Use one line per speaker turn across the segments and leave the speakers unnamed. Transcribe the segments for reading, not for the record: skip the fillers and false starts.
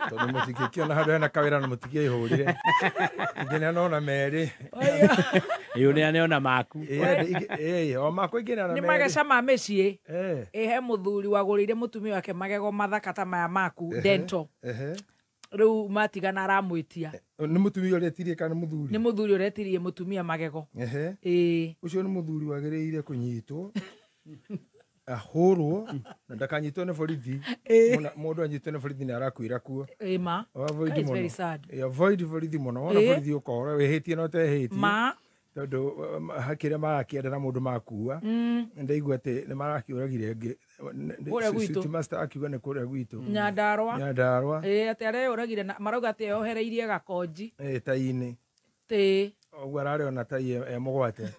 Tondu mutikikio na handu hena kawira na mutikie ihurire. Ingine nona meri.
Iyo ni aneona maku.
O maku ingine na meri.
Ni mageca ma mĩciĩ. He muthuri wagũrĩire mutumia wake magego mathaka ta maya maku dental. Riu matigana aramwitia.
Ni mutumia uretirie kana muthuri?
Ni muthuri uretirie mutumia magego.
Ucio ni muthuri wagiriire kunyitwo. Ahoro na ndakanyitwo ni borithi. Mundu anyitwo ni borithi ni arakwira kuo.
Ma. It's very sad.
Avoid borithi muno. Ona borithi ukora wehitie no tehitie.
Ma.
Tondu hakire marakienda na mundu makua. Ndaigua ati ni marakiuragire ngi. City master akiuga ni kuria gwitu. Nyandarua.
Ati are uragire marauga ati yohereirie gakonji.
Tai-ini. Ogwo arari ona tai mugwate.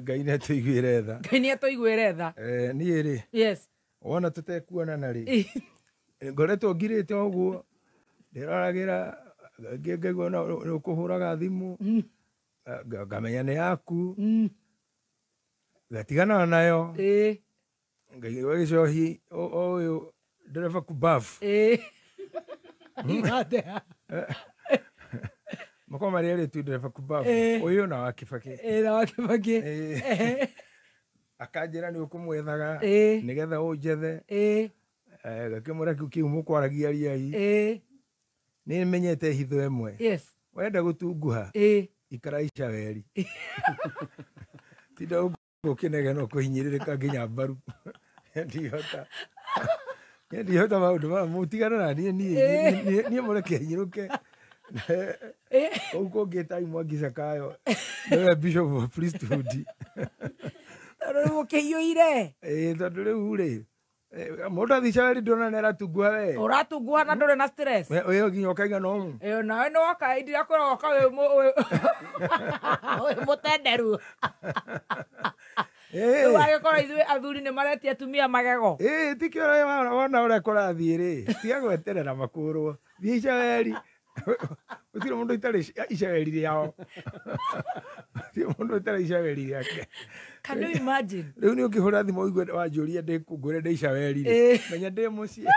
Ngai nä atåiguä tha.
Ngai nä atåiguä tha.
Niä rä.
Yes.
Wona tå tekuonana rä. Ngoretwo ngirä te å guo. Ndä roragä ra. Ngä ngaigua nä å kå hå raga thimå. Ngamenya nä yaku. Ngatigana nayo. Ngaigua gä cohi. O å yå ndereba kubaf. Makoma marĩa rĩ tu ndereba kubafu ũyũ na wa Kibaki
na wa Kibaki
akanjĩra nĩ ũkũmwethaga nĩgetha ũnjethe gakĩmũra kiu mũkwaragia riai nĩ menyete hitho ĩmwe wenda gũtunguha ikara icaweri tinda ũkĩnegena ũkũhinyĩrĩrĩka nginya mbaru ndihota maũndũ maya mũtigana na niĩ mũreke hinyĩrũke. Uko geta imwagi Zakayo. No bishop of priesthood.
Ro ke yoire.
Tondu riu ri. Mundu athicari ndona nera tungua we.
Uratungua na ndore na stress.
Uyo nginya ukaiga no.
Nawe no wakaidira kuroka we mutenderu. Wage kora ithuĩ athuri nĩ maretia atumia magego.
Tikio wona ũrĩa kũrathiĩ rĩ. Tiga gweterera makũrwo. Thiĩ icaweri. Utire mundu itari icaweri riao. Utire mundu itari icaweri riake.
Can you imagine?
Riu ni ukihura thimu igwe wanjuria ndikungure ndi icaweri menya ndi mucie.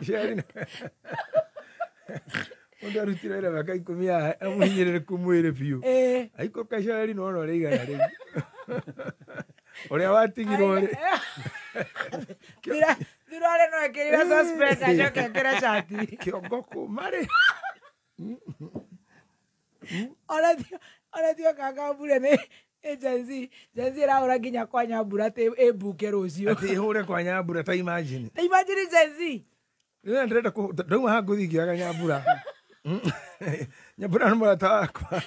Icaweri. Mundu arutire wĩra mĩaka 10 amuhinyĩrĩrĩku mwĩrĩ biũ. Aikũrũka icaweri no no rĩigana rĩu. Ũrĩa watigirwo rĩ.
Durare no ekĩrĩra suspect acoke ekĩre shati.
Kĩongo kũma rĩ.
Ona tio kaka mbure nĩ Gen Z ĩrahũra nginya kwa Nyambura atĩ ĩmbuke rũciũ.
Atĩ ĩhũre kwa Nyambura ta imagine.
Ta imagine Gen Z.
Nĩ ndĩrenda ndauma haha ngũthiĩ ngĩaga Nyambura. Nyambura nĩ mũrata wakwa.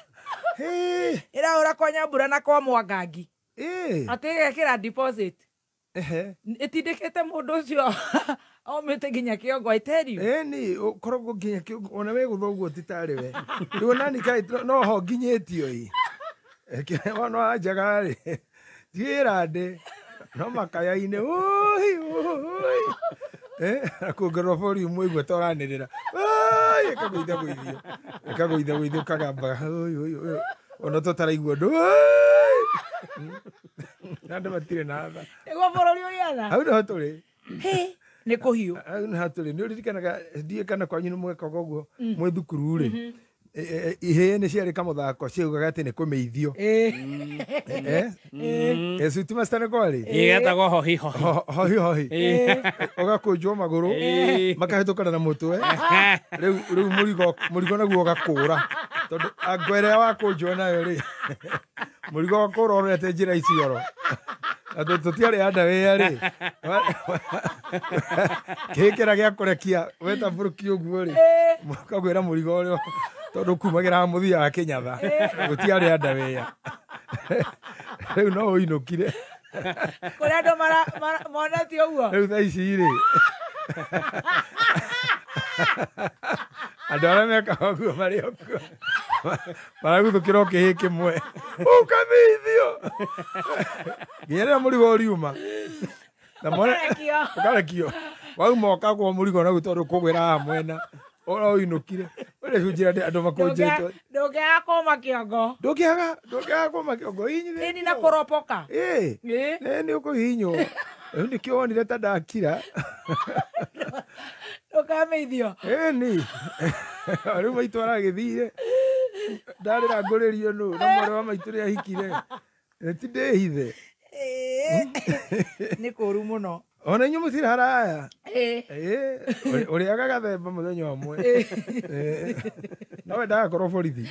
Ĩrahũra kwa Nyambura na kwa Mwangangi. Atĩ ĩgekĩra deposit. Itindĩkĩte mũndũ ũcio aumĩte nginya kĩongo, I tell you.
Nĩ ũkoragwo nginya kĩongo ona we gũthoguo titarĩ we. Rĩu nani kaĩ no ho nginyĩtio ĩ. Wana wanjaga rĩ. Thiĩra ndĩ. No makaya-inĩ kuongererwo volume igwe ta ũranĩrĩra. Ĩkagũithia ũkagamba ona tũtaraigua ndũ. Nanda matire na tha.
Ego bũrũri ũyana.
Hau nĩho tũrĩ.
Nĩ kũhiũ.
Hau nĩho tũrĩ. Nĩ ũririkanaga ndiĩ kana kwanyu nĩ mwekaga ũguo mwĩ thukuru rĩ. Ihĩĩ nĩ ciarĩ kamũthako ciaugaga atĩ nĩ kũmeithio. City master nĩ kwarĩ.
Ĩgetagwo hohi hohi.
Hohi hohi. Ũgakũnjwo magũrũ makahĩtũkana na mũtwe. Rĩu mũrigo naguo ũgakũra. Tondũ angwere wakũnjwo nayo rĩ. Mũrigo wakũra ũrorete njĩra icioro. Andũ tũtiarĩ anda wĩya rĩ. Kĩhĩkĩra gĩa kũrekia weta burũki ũguo rĩ. Mũkagwĩra mũrigo ũrĩa tondũ kumagĩra mũthia wa Kĩnyatha. Gũtiarĩ anda wĩya. Rĩu no ũinũkire.
Kũrĩa andũ monetio ũguo.
Rĩu thaa ici rĩ. Andũ arĩa mekaga ũguo marĩ okuo. Maraguthũkĩra o kĩhĩĩ kĩmwe. Ũkamĩithio. Nginya rĩrĩa mũrigo ũriuma. Ũkarekio. Wauma ũkagwo mũrigo naguo tondũ kũgwĩra haha mwena. Ora ũinũkire. Ũrĩa cunjĩra andũ makũnjĩtwo.
Ndũngĩaga kũma kĩongo.
Ndũngĩaga kũma kĩongo hinyithĩtio.
Ĩni na kũropoka.
Nĩ ũkũhihinywo. Rĩu nĩkĩo wonire ta ndakira.
Ndũkameithio.
Ĩni. Rĩu maitũ aragĩthire. Ndarĩra ngũrĩrio nũ na mwarĩ wa maitũ rĩa hikire. Ti ndĩhithe.
Nĩ kũru mũno.
Ona inyuĩ mũtirĩ haraya. Ũrĩaga gathemba mũthenya ũmwe. Nawe ndagakorwo borithi.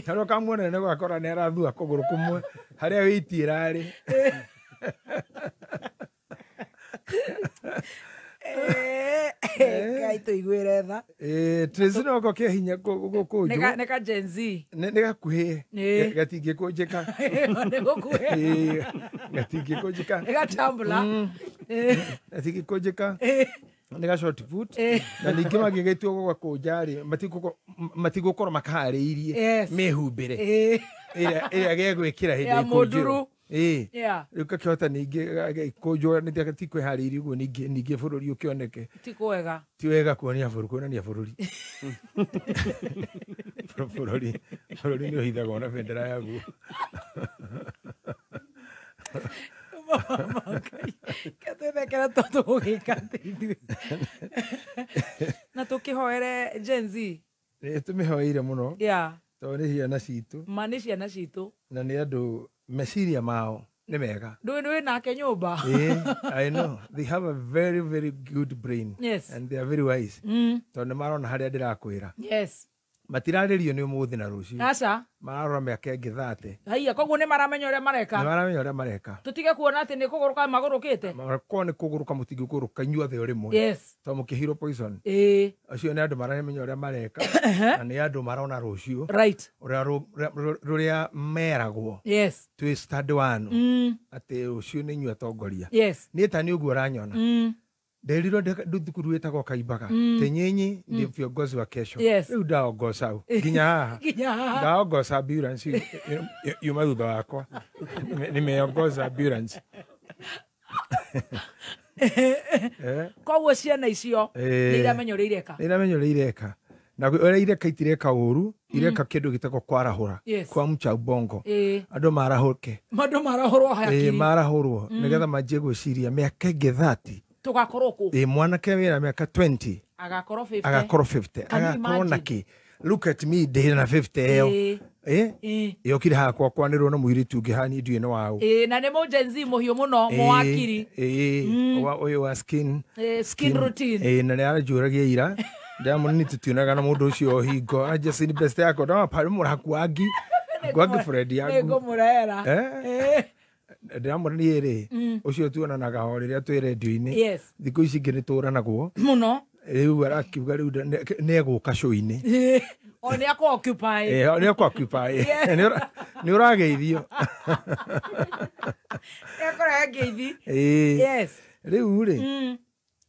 Harĩa ũkamuona nĩ gũgakora nĩ arathua kũgũrũ kũmwe harĩa wĩiti ĩrarĩ.
Ngai tũiguĩre tha.
Tracy no ko kĩa hinya gũkũnjwo.
Nĩ ka Gen Z.
Nĩ gakuhĩ. Gatingĩkũnjĩka.
Nĩ gũkuhĩ.
Gatingĩkũnjĩka.
Nĩ gatambũra.
Gatingĩkũnjĩka. Nĩ ga short put. Na ningĩ magĩgĩtua gũgakũnja-rĩ matigũkorwo makaharĩirie mehumbĩre. Ĩrĩa gegwĩkĩra hĩndĩ ya ikũnjĩro. Rĩu kakĩhota ningĩ kũnjwo nĩ kwĩharĩirie ũguo ningĩ bũrũri ũkĩoneke.
Ti kwega.
Ti wega kuonania bũrũri. Bũrũri nĩ ũhithagwo na bendera yaguo.
Katwethekera tondũ gũgĩka ithuĩ. Na tũkĩhoere Gen Z.
Tũmĩhoeire mũno. Tondũ nĩ ciana citũ.
Ma nĩ ciana citũ.
Na nĩ andũ meciria mao nĩ mega.
Ndũĩ nake nyũmba.
I know. They have a very, very good brain.
Yes.
And they are very wise. Tondũ nĩ marona harĩa ndĩrakwĩra.
Yes.
Matirarĩrio nĩ ũmũthĩ na rũciũ.
Aca.
Mararora mĩaka ĩngĩ 30.
Haiya, koguo nĩ maramenya ũrĩa mareka.
Nĩ maramenya ũrĩa mareka.
Tũtige kuona atĩ nĩ kũgũrũka magũrũkĩte.
Korwo nĩ kũgũrũka mũtingĩkũgũrũka inyuothe o rĩmwe.
Yes.
Tondũ mũkĩhirwo poison. Acio nĩ andũ maramenya ũrĩa mareka. Na nĩ andũ marona rũciũ.
Right.
Rũrĩa meragwo.
Yes.
Twĩ stand one. Atĩ rũciũ nĩ inyuĩ atongoria.
Yes.
Niĩ ta nĩ ũguo ũranyona. Nderirwo thukuru wĩtagwo Kaimbaga. Te nyinyi ndio viongozi wa kesho. Rĩu ndaongoza hau. Nginya haha. Ndaongoza ambulance yuma thutha wakwa. Nimeongoza ambulance.
Koguo ciana icio nĩ iramenya ũrĩa ireka.
Nĩ iramenya ũrĩa ireka. Na ũrĩa ireka itireka ũru, ireka kĩndũ gĩtagwo kwarahũra. Kwa mcha ubongo. Andũ marahũrke.
Andũ marahũrwo hakiri.
Marahũrwo. Nĩgetha manjie gwĩciria mĩaka ĩngĩ 30.
Tugakorwo kũ?
Mwanake wĩra mĩaka 20.
Agakorwo 50.
Agakorwo 50. Agakorwo naki. Look at me ndĩ na 50 ĩyo. Yokire hakwa kwanĩrwo na mũirĩtu ũngĩ hani nduĩ nĩ wao.
Na nĩ mũ Gen Z mũhiũ mũno mũwakiri.
Ũyũ wa skin
routine.
Na nĩ aranjũragia ira. Diamond nĩ tũtionaga na mũndũ ũcio hingo. Na Justin best yako na pale mũrakuangi. Gwangi friend yangu.
Nĩ ngũmũrehera.
Diamond nĩ ĩrĩ. Ũcio tuonanaga o rĩrĩa twĩ radio-inĩ. Thikũ ici ingĩ nĩ tũranagwo.
Mũno.
Rĩu arakiuga rĩu nĩ egũka show-inĩ.
O nĩ akũ occupy.
Nĩ akũ occupy. Nĩ ũrageithio.
Nĩ akũraga ngeithi. Yes.
Rĩu rĩ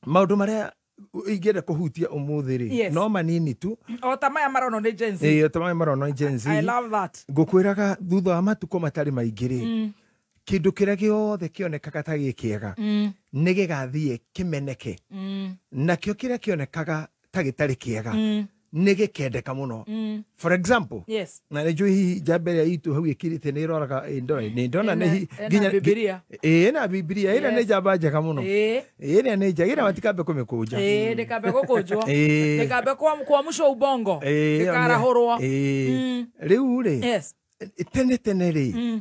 maũndũ marĩa ingĩenda kũhutia ũmũthĩ rĩ no manini tu.
O ta maya maronwo nĩ Gen Z.
O ta maya maronwo nĩ Gen Z.
I love that.
Ngũkwĩraga thutha wa matukũ matarĩ maingĩ rĩ kĩndũ kĩrĩa gĩothe kĩonekaga ta gĩkĩega nĩ gĩgathiĩ kĩmeneke. Nakĩo kĩrĩa kĩonekaga ta gĩtarĩ kĩega nĩ gĩkendeka mũno. For example, na nĩ njũĩ hihi njamba ĩrĩa itũ hau ĩkĩrĩte nĩ ĩroraga nĩ ndona nginya Bibilia. Na Bibilia ĩrĩa nĩ njamba njega mũno. Ĩrĩa nĩ njega, ĩrĩa matikambe kũmĩkũnja.
Ndĩkambe gũkũnjwo. Ndĩkambe kuamsha ubongo. Ndĩkarahũrwo.
Rĩu rĩ tene rĩ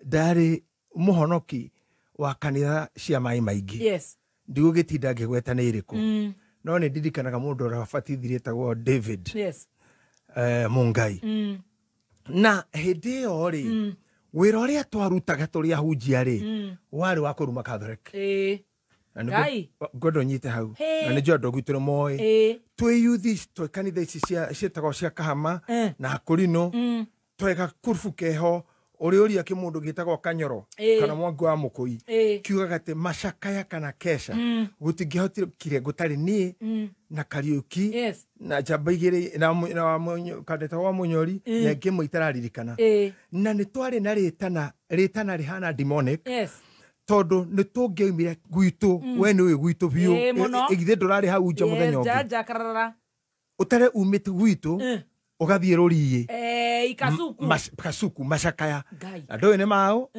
ndarĩ mũhonoki wa kanitha cia maĩ maingĩ. Ndigũgĩtinda ngĩgweta nĩ ĩrĩkũ. No nĩ ndirikanaga mũndũ ũrĩa wabatithirie etagwo David Mungai. Na hĩndĩ ĩyo rĩ wĩra ũrĩa twarutaga tũrĩ ahunjia rĩ warĩ wa kũruma Catholic. Ngondo nyite hau na nĩ njũa andũ gwitũ nĩ moĩ twĩ youth twĩ kanitha ici ciĩtagwo cia Kahama na Kũrinũ twega kurubu keho ũrĩa ũria kĩmũndũ gĩtagwo Kanyoro kana Mwangi wa Mũkũi kiugaga atĩ macakaya kana Kesha gũtingĩhotire gũtarĩ niĩ na Kariũki na njamba igĩrĩ na kandeta wa Mũnyori na ĩngĩ ĩmwe itararirikana. Na nĩ twarĩ na rĩtana rĩhana demonic tondũ nĩ tũngĩoimire gwitũ we nĩ ũyũ gwitũ biũ githĩ ndũrarĩ hau nja mũthenya ũngĩ ũtarĩ umĩte gwitũ ugathie ruriye
ikasuku
kasuku macakaya andå nä mao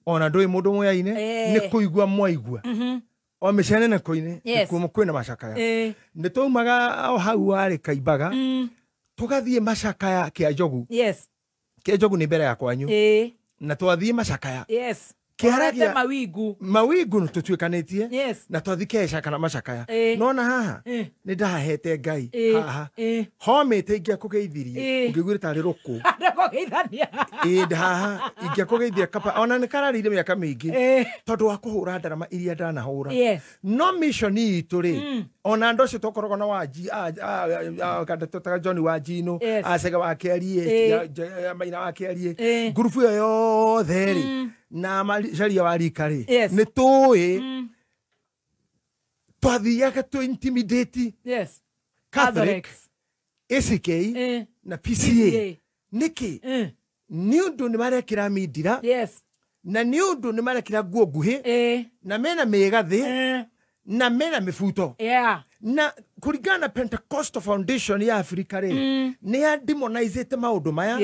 ona ndå mundu mwaine nä kå igua mwaigua o mä ciane nä kå ine kwä na macakaya nä taumaga o hau warä kaimbaga tå gathiä macakaya kä a njogu kä a njogu nä mbere ya kwanyu na twathiä macakaya
Kiaragia
mawingu no tutuikanĩtie na twathikesha kana macakaya nona haha nĩ ndahete Ngai haha homete ingĩakũgeithirie ũngĩguire tarĩ rũkũ haha ingĩakũgeithia kapa ona nĩ kararĩire mĩaka mĩingĩ tondũ wa kũhũra ndarama iria ndanahũra no mission itũ rĩ ona andũ acio tokoragwo na Wanji kada totaga John Wanjino acega wa Kĩarie Maina wa Kĩarie ngurubu ĩyo yothe rĩ na macaria wa rika rĩ nĩ tũĩ twathiaga tu intimidate Catholics ACK na PCA nĩkĩ nĩ ũndũ nĩ marekĩra mindira na nĩ ũndũ nĩ marekĩra nguo nguhĩ na mena mĩgathĩ na mena mĩbuto na kũringana na Pentecostal Foundation ya Africa rĩ nĩ ya demonizete maũndũ maya